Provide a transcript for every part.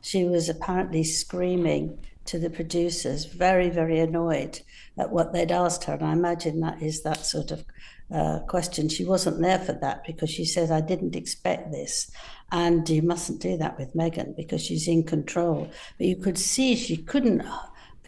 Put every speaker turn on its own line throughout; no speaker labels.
she was apparently screaming to the producers, very, very annoyed at what they'd asked her. And I imagine that is that sort of question. She wasn't there for that because she said, I didn't expect this. And you mustn't do that with Meghan because she's in control. But you could see she couldn't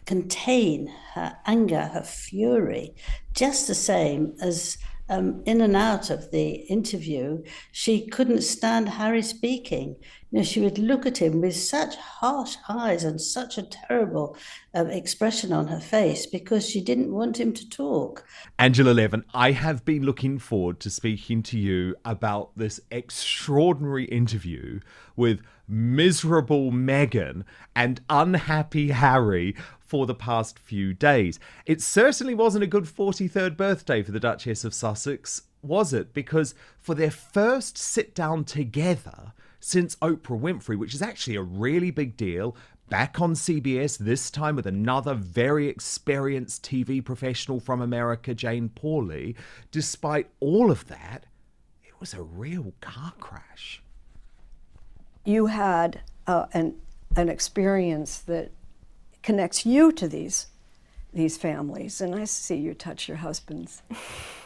contain her anger, her fury, just the same as in and out of the interview, she couldn't stand Harry speaking. She would look at him with such harsh eyes and such a terrible expression on her face because she didn't want him to talk.
Angela Levin, I have been looking forward to speaking to you about this extraordinary interview with miserable Meghan and unhappy Harry for the past few days. It certainly wasn't a good 43rd birthday for the Duchess of Sussex, was it? Because for their first sit down together since Oprah Winfrey, which is actually a really big deal, back on CBS, this time with another very experienced TV professional from America, Jane Pauley. Despite all of that, it was a real car crash.
You had an experience that connects you to these families. And I see you touch your husband's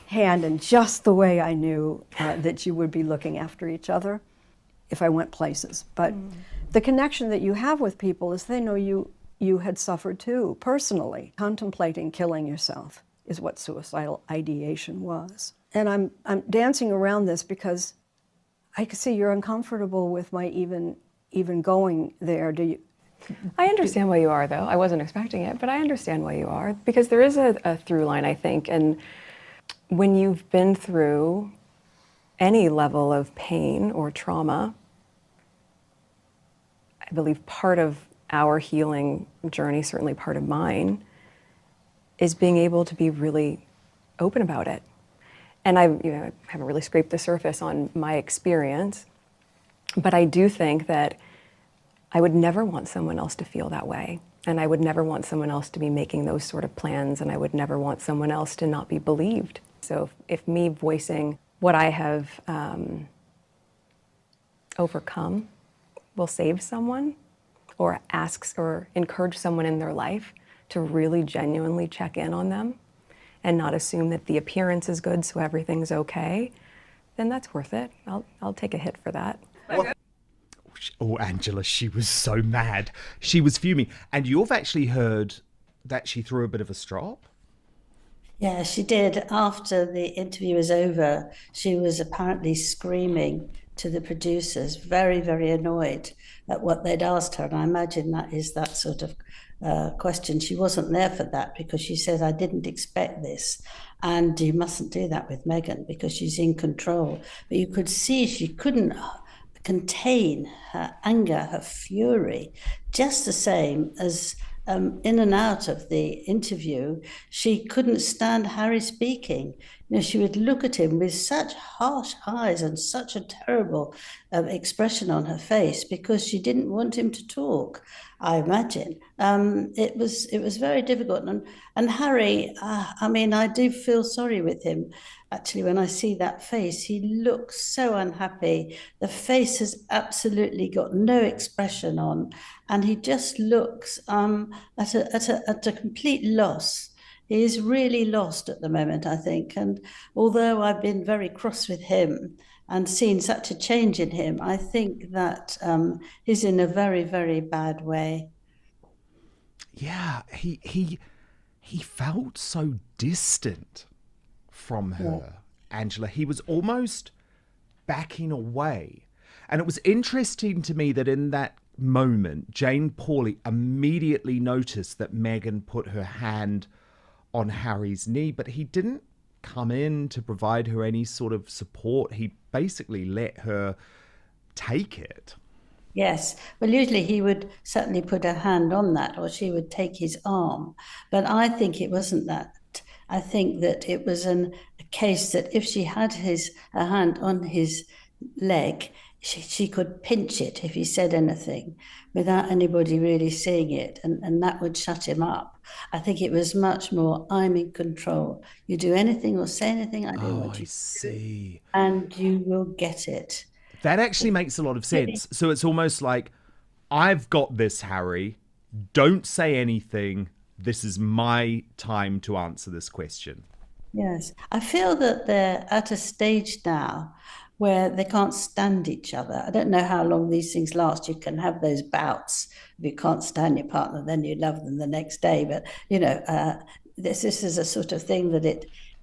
hand in just the way I knew that you would be looking after each other if I went places. But the connection that you have with people is they know you had suffered too, personally. Contemplating killing yourself is what suicidal ideation was. And I'm dancing around this because I can see you're uncomfortable with my even going there.
I understand why you are, though. I wasn't expecting it, but I understand why you are, because there is a through line, I think. And when you've been through any level of pain or trauma, I believe part of our healing journey, certainly part of mine, is being able to be really open about it. And I haven't really scraped the surface on my experience, but I do think that I would never want someone else to feel that way. And I would never want someone else to be making those sort of plans. And I would never want someone else to not be believed. So if me voicing what I have overcome will save someone or asks or encourage someone in their life to really genuinely check in on them and not assume that the appearance is good so everything's okay, then that's worth it. I'll take a hit for that.
Oh, Angela, she was so mad. She was fuming. And you've actually heard that she threw a bit of a strop?
Yeah, she did. After the interview was over, she was apparently screaming to the producers, very, very annoyed at what they'd asked her. And I imagine that is that sort of question. She wasn't there for that because she said, I didn't expect this. And you mustn't do that with Meghan because she's in control. But you could see she couldn't contain her anger, her fury, just the same as in and out of the interview, she couldn't stand Harry speaking. She would look at him with such harsh eyes and such a terrible expression on her face because she didn't want him to talk. I imagine it was very difficult, and Harry. I mean, I do feel sorry with him. Actually, when I see that face, he looks so unhappy. The face has absolutely got no expression on, and he just looks at a complete loss. He is really lost at the moment, I think. And although I've been very cross with him and seen such a change in him, I think that he's in a very, very bad way.
Yeah, he felt so distant from her, Angela. He was almost backing away. And it was interesting to me that in that moment, Jane Pauley immediately noticed that Meghan put her hand on Harry's knee, but he didn't come in to provide her any sort of support. He basically let her take it.
Yes. Well, usually he would certainly put a hand on that, or she would take his arm. But I think it wasn't that. I think that it was a case that if she had her hand on his leg, she could pinch it if he said anything without anybody really seeing it, and that would shut him up. I think it was much more, I'm in control. You do anything or say anything, I do what you
see.
And you will get it.
That actually makes a lot of sense. So it's almost like, I've got this, Harry. Don't say anything. This is my time to answer this question.
Yes, I feel that they're at a stage now where they can't stand each other. I don't know how long these things last. You can have those bouts. If you can't stand your partner, then you love them the next day. But this is a sort of thing that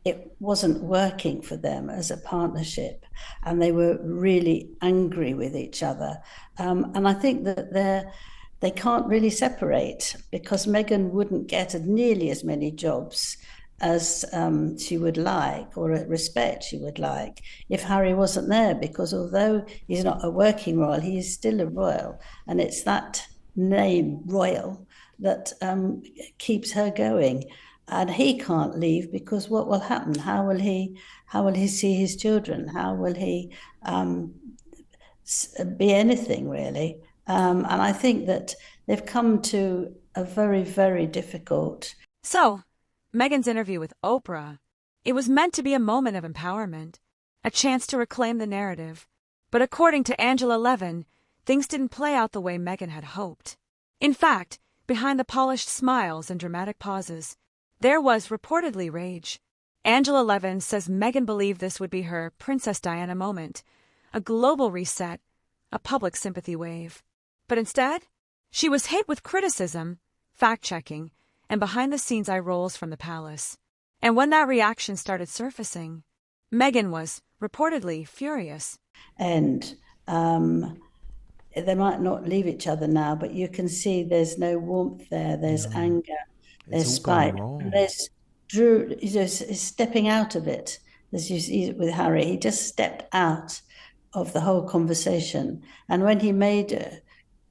it wasn't working for them as a partnership, and they were really angry with each other. And I think that they can't really separate because Meghan wouldn't get nearly as many jobs as she would like, or respect she would like, if Harry wasn't there, because although he's not a working royal, he is still a royal, and it's that name royal that keeps her going. And he can't leave because what will happen? How will he see his children? How will he be anything really? And I think that they've come to a very, very difficult.
So, Meghan's interview with Oprah, it was meant to be a moment of empowerment, a chance to reclaim the narrative. But according to Angela Levin, things didn't play out the way Meghan had hoped. In fact, behind the polished smiles and dramatic pauses, there was reportedly rage. Angela Levin says Meghan believed this would be her Princess Diana moment, a global reset, a public sympathy wave. But instead, she was hit with criticism, fact-checking, and behind-the-scenes eye rolls from the palace. And when that reaction started surfacing, Meghan was reportedly furious.
And they might not leave each other now, but you can see there's no warmth there. There's anger, there's spite, and there's Drew is stepping out of it. As you see with Harry, he just stepped out of the whole conversation. And when he made a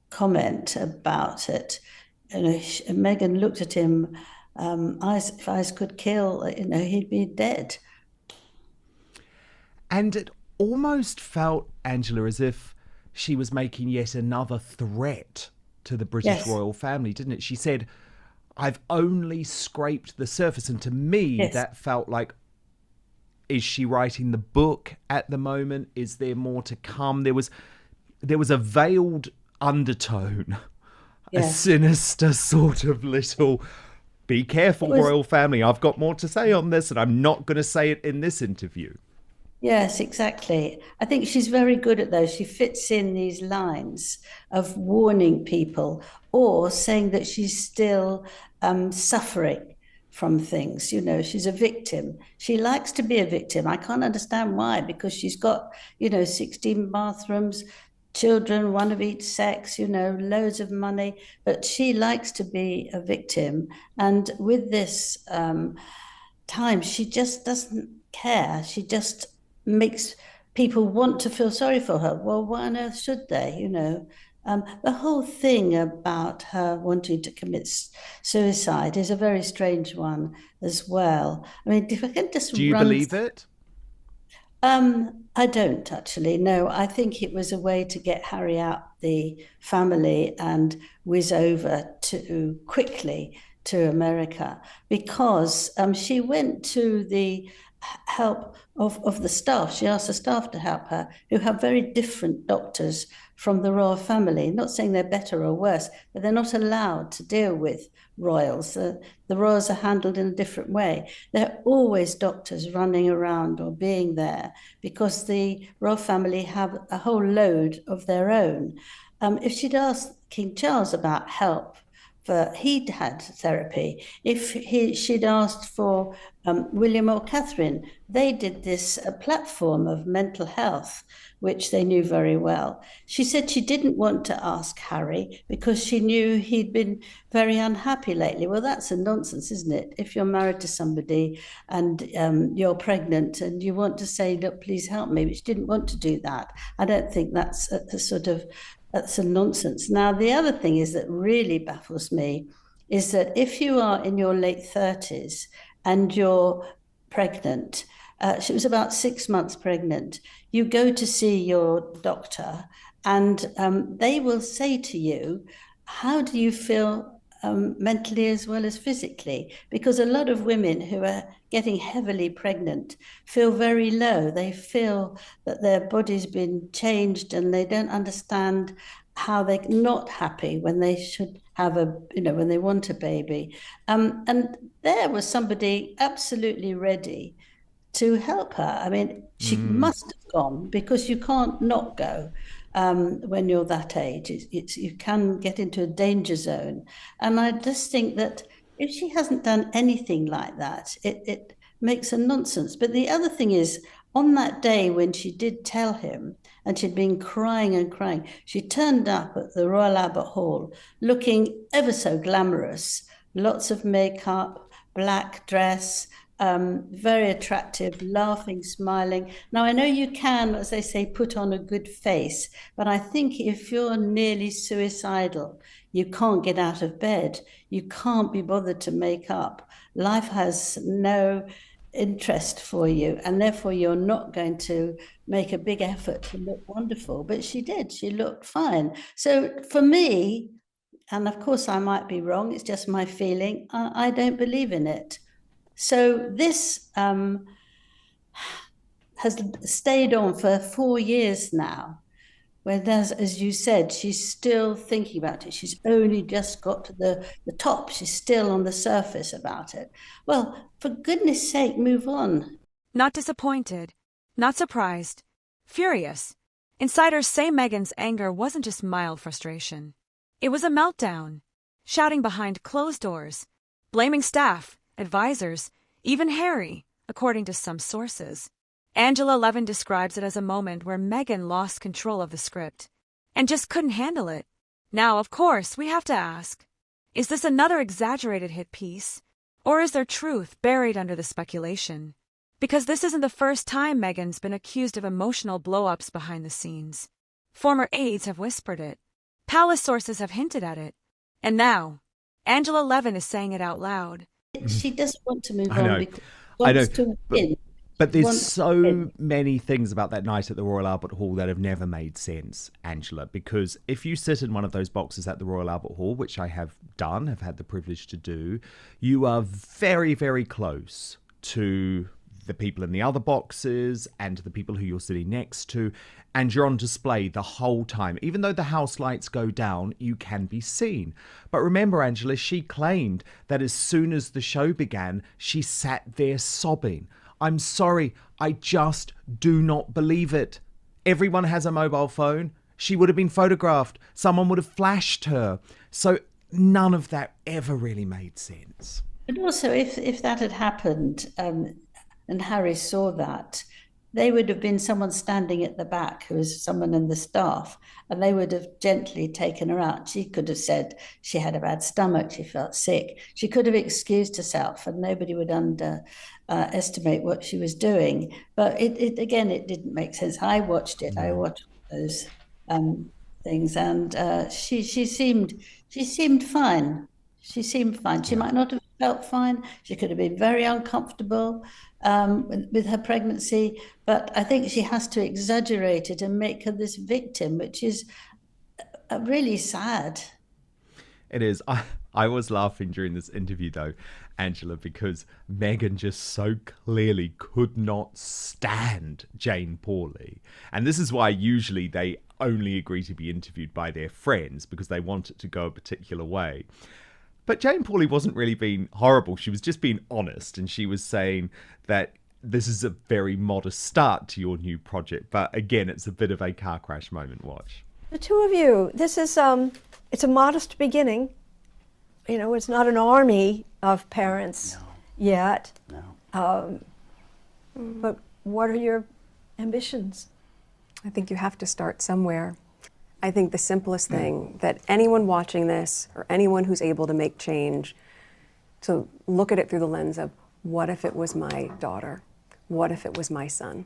comment about it, Meghan looked at him. If eyes could kill, he'd be dead.
And it almost felt, Angela, as if she was making yet another threat to the British royal family, didn't it? She said, "I've only scraped the surface." And to me, that felt like, is she writing the book at the moment? Is there more to come? There was a veiled undertone. A sinister sort of little, be careful, royal family. I've got more to say on this, and I'm not going to say it in this interview.
Yes, exactly. I think she's very good at those. She fits in these lines of warning people or saying that she's still suffering from things. She's a victim. She likes to be a victim. I can't understand why, because she's got, 16 bathrooms, children, one of each sex, loads of money, but she likes to be a victim. And with this time, she just doesn't care. She just makes people want to feel sorry for her. Well, why on earth should they, The whole thing about her wanting to commit suicide is a very strange one as well. I mean, if I can just
Do you believe it?
I don't actually. No, I think it was a way to get Harry out the family and whiz over quickly to America, because she went to the help of the staff. She asked the staff to help her, who have very different doctors from the royal family. Not saying they're better or worse, but they're not allowed to deal with royals. The royals are handled in a different way. There are always doctors running around or being there because the royal family have a whole load of their own. If she'd asked King Charles about help, he'd had therapy. If she'd asked for William or Catherine, they did this platform of mental health, which they knew very well. She said she didn't want to ask Harry because she knew he'd been very unhappy lately. Well, that's a nonsense, isn't it? If you're married to somebody and you're pregnant and you want to say, look, please help me, but she didn't want to do that. I don't think that's that's a nonsense. Now, the other thing is that really baffles me is that if you are in your late 30s and you're pregnant, she was about 6 months pregnant, you go to see your doctor and they will say to you, how do you feel mentally as well as physically? Because a lot of women who are getting heavily pregnant feel very low. They feel that their body's been changed and they don't understand how they're not happy when they should have when they want a baby. And there was somebody absolutely ready to help her. I mean, she must have gone because you can't not go when you're that age. You can get into a danger zone. And I just think that if she hasn't done anything like that, it makes a nonsense. But the other thing is, on that day when she did tell him, and she'd been crying and crying, she turned up at the Royal Albert Hall looking ever so glamorous, lots of makeup, black dress, very attractive, laughing, smiling. Now, I know you can, as they say, put on a good face, but I think if you're nearly suicidal, you can't get out of bed, you can't be bothered to make up. Life has no interest for you, and therefore you're not going to make a big effort to look wonderful. But she did, she looked fine. So for me, and of course I might be wrong, it's just my feeling, I don't believe in it. So this has stayed on for 4 years now. Whereas, as you said, she's still thinking about it. She's only just got to the top. She's still on the surface about it. Well, for goodness sake, move on.
Not disappointed, not surprised, furious. Insiders say Meghan's anger wasn't just mild frustration. It was a meltdown, shouting behind closed doors, blaming staff, advisors, even Harry, according to some sources. Angela Levin describes it as a moment where Meghan lost control of the script and just couldn't handle it. Now, of course, we have to ask, is this another exaggerated hit piece, or is there truth buried under the speculation? Because this isn't the first time Meghan's been accused of emotional blow-ups behind the scenes. Former aides have whispered it. Palace sources have hinted at it. And now, Angela Levin is saying it out loud.
She doesn't want to move
I know.
on because she wants to win.
But there's so many things about that night at the Royal Albert Hall that have never made sense, Angela, because if you sit in one of those boxes at the Royal Albert Hall, which I have done, have had the privilege to do, you are very, very close to the people in the other boxes and to the people who you're sitting next to, and you're on display the whole time. Even though the house lights go down, you can be seen. But remember, Angela, she claimed that as soon as the show began, she sat there sobbing. I'm sorry, I just do not believe it. Everyone has a mobile phone. She would have been photographed. Someone would have flashed her. So none of that ever really made sense.
But also, if that had happened and Harry saw that, they would have been someone standing at the back who was someone in the staff, and they would have gently taken her out. She could have said she had a bad stomach, she felt sick. She could have excused herself, and nobody would estimate what she was doing. But it didn't make sense. I watched it. I watched those things, and she seemed fine. She seemed fine. She might not have felt fine. She could have been very uncomfortable with her pregnancy, but I think she has to exaggerate it and make her this victim, which is really sad.
It is. I was laughing during this interview, though, Angela, because Meghan just so clearly could not stand Jane Pauley. And this is why usually they only agree to be interviewed by their friends, because they want it to go a particular way. But Jane Pauley wasn't really being horrible. She was just being honest. And she was saying that this is a very modest start to your new project. But again, it's a bit of a car crash moment. Watch.
The two of you, this is, it's a modest beginning. You know, it's not an army of parents yet.
No.
But what are your ambitions?
I think you have to start somewhere. I think the simplest thing that anyone watching this, or anyone who's able to make change, to look at it through the lens of, what if it was my daughter? What if it was my son?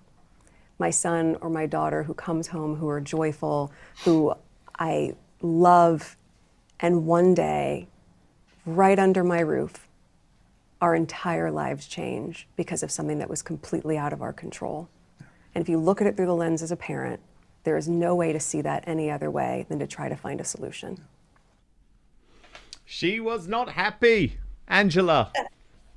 My son or my daughter who comes home, who are joyful, who I love, and one day, right under my roof, our entire lives change because of something that was completely out of our control. And if you look at it through the lens as a parent, there is no way to see that any other way than to try to find a solution.
She was not happy, Angela.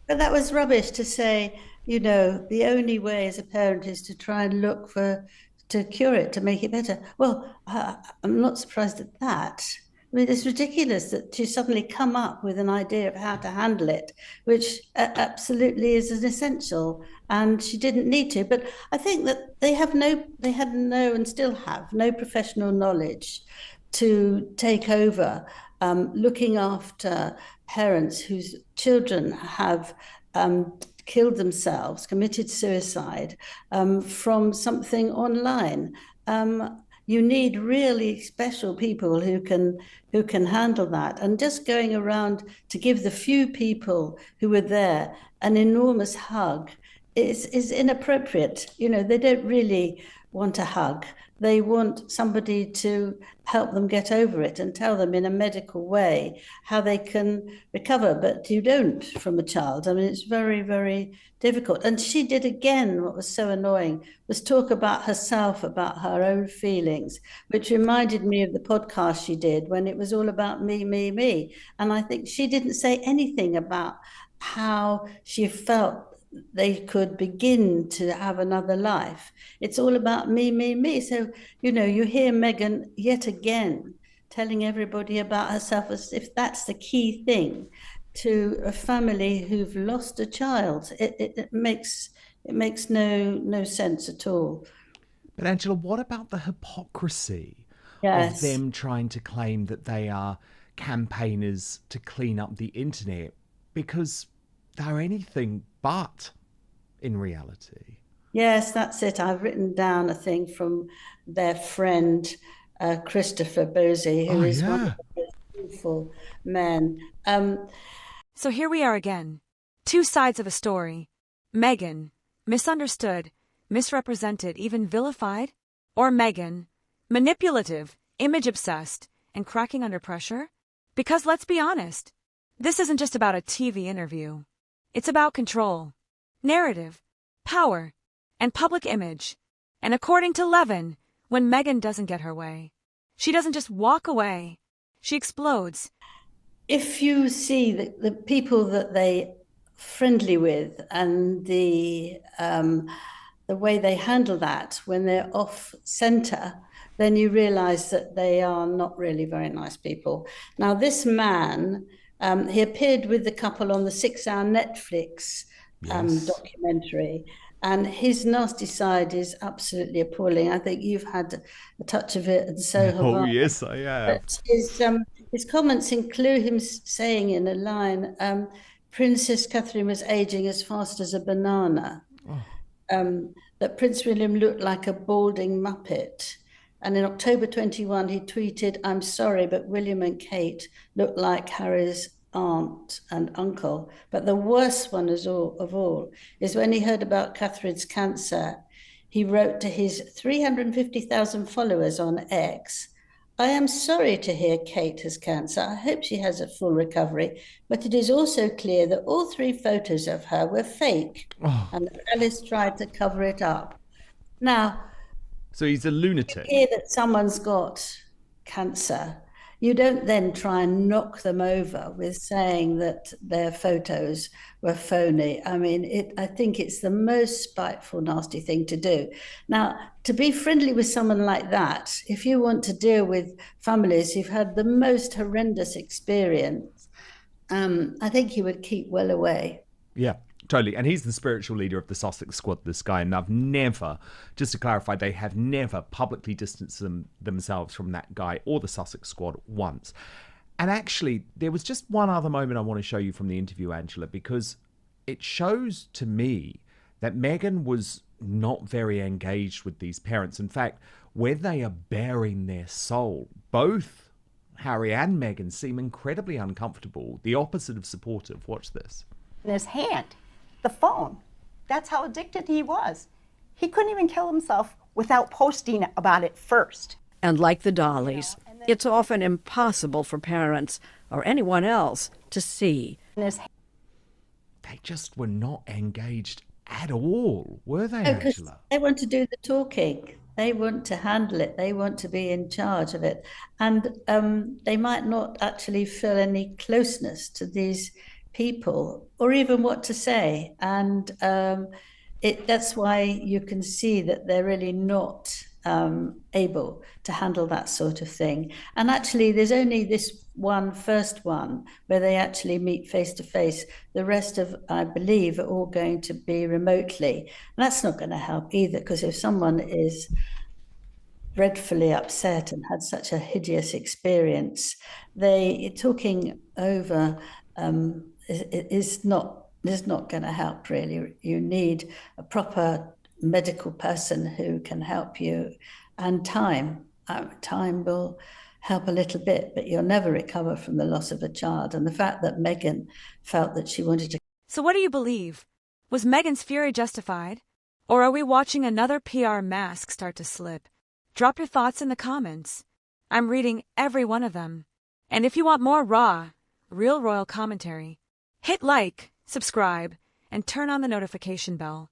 But that was rubbish to say, you know, the only way as a parent is to try and look for to cure it, to make it better. Well, I'm not surprised at that. I mean, it's ridiculous that she suddenly come up with an idea of how to handle it, which absolutely is an essential, and she didn't need to. But I think that they had no, and still have no professional knowledge to take over, looking after parents whose children have killed themselves, committed suicide from something online. You need really special people who can handle that. And just going around to give the few people who were there an enormous hug is inappropriate. You know, they don't really want a hug. They want somebody to help them get over it and tell them in a medical way how they can recover. But you don't from a child. I mean, it's very, very difficult. And she did again, what was so annoying was talk about herself, about her own feelings, which reminded me of the podcast she did when it was all about me, me, me. And I think she didn't say anything about how she felt they could begin to have another life. It's all about me, me, me. So, you know, you hear Meghan yet again telling everybody about herself as if that's the key thing to a family who've lost a child. It makes no sense at all.
But Angela, what about the hypocrisy of
Yes.
them trying to claim that they are campaigners to clean up the internet because they're anything but in reality?
Yes, that's it. I've written down a thing from their friend, Christopher Bosie, who
Oh,
is one of
yeah.
the most beautiful men.
So here we are again. Two sides of a story. Meghan, misunderstood, misrepresented, even vilified? Or Meghan, manipulative, image-obsessed, and cracking under pressure? Because let's be honest, this isn't just about a TV interview. It's about control, narrative, power, and public image. And according to Levin, when Meghan doesn't get her way, she doesn't just walk away, she explodes.
If you see the people that they friendly with and the way they handle that when they're off center, then you realize that they are not really very nice people. Now, this man, he appeared with the couple on the 6-hour Netflix
Yes.
documentary, and his nasty side is absolutely appalling. I think you've had a touch of it, and so have
Oh,
I.
yes, I have.
But his comments include him saying in a line, Princess Catherine was aging as fast as a banana, that Prince William looked like a balding Muppet. And in October 21, he tweeted, I'm sorry, but William and Kate look like Harry's aunt and uncle. But the worst one of all is when he heard about Catherine's cancer, he wrote to his 350,000 followers on X, I am sorry to hear Kate has cancer. I hope she has a full recovery. But it is also clear that all 3 photos of her were fake and that Alice tried to cover it up. Now,
So he's a lunatic.
hear that someone's got cancer, you don't then try and knock them over with saying that their photos were phony. I mean, I think it's the most spiteful, nasty thing to do. Now, to be friendly with someone like that, if you want to deal with families who've had the most horrendous experience, I think you would keep well away.
Yeah, totally. And he's the spiritual leader of the Sussex Squad, this guy. And I've never, just to clarify, they have never publicly distanced themselves from that guy or the Sussex Squad once. And actually, there was just one other moment I want to show you from the interview, Angela, because it shows to me that Meghan was not very engaged with these parents. In fact, where they are bearing their soul, both Harry and Meghan seem incredibly uncomfortable, the opposite of supportive. Watch this.
In his hand, the phone. That's how addicted he was. He couldn't even kill himself without posting about it first.
And like the Dollies, it's often impossible for parents or anyone else to see.
In his
They just were not engaged at all, were they,
Because
Angela?
they want to do the talking. They want to handle it. They want to be in charge of it. And they might not actually feel any closeness to these people or even what to say. And that's why you can see that they're really not able to handle that sort of thing. And actually, there's only this first one where they actually meet face to face. The rest of, I believe, are all going to be remotely. And that's not going to help either, because if someone is dreadfully upset and had such a hideous experience, talking over is not going to help, really. You need a proper medical person who can help you, and time will help a little bit, but you'll never recover from the loss of a child. And the fact that Meghan felt that she wanted to.
So what do you believe? Was Meghan's fury justified? Or are we watching another PR mask start to slip? Drop your thoughts in the comments. I'm reading every one of them. And if you want more raw, real royal commentary, hit like, subscribe, and turn on the notification bell.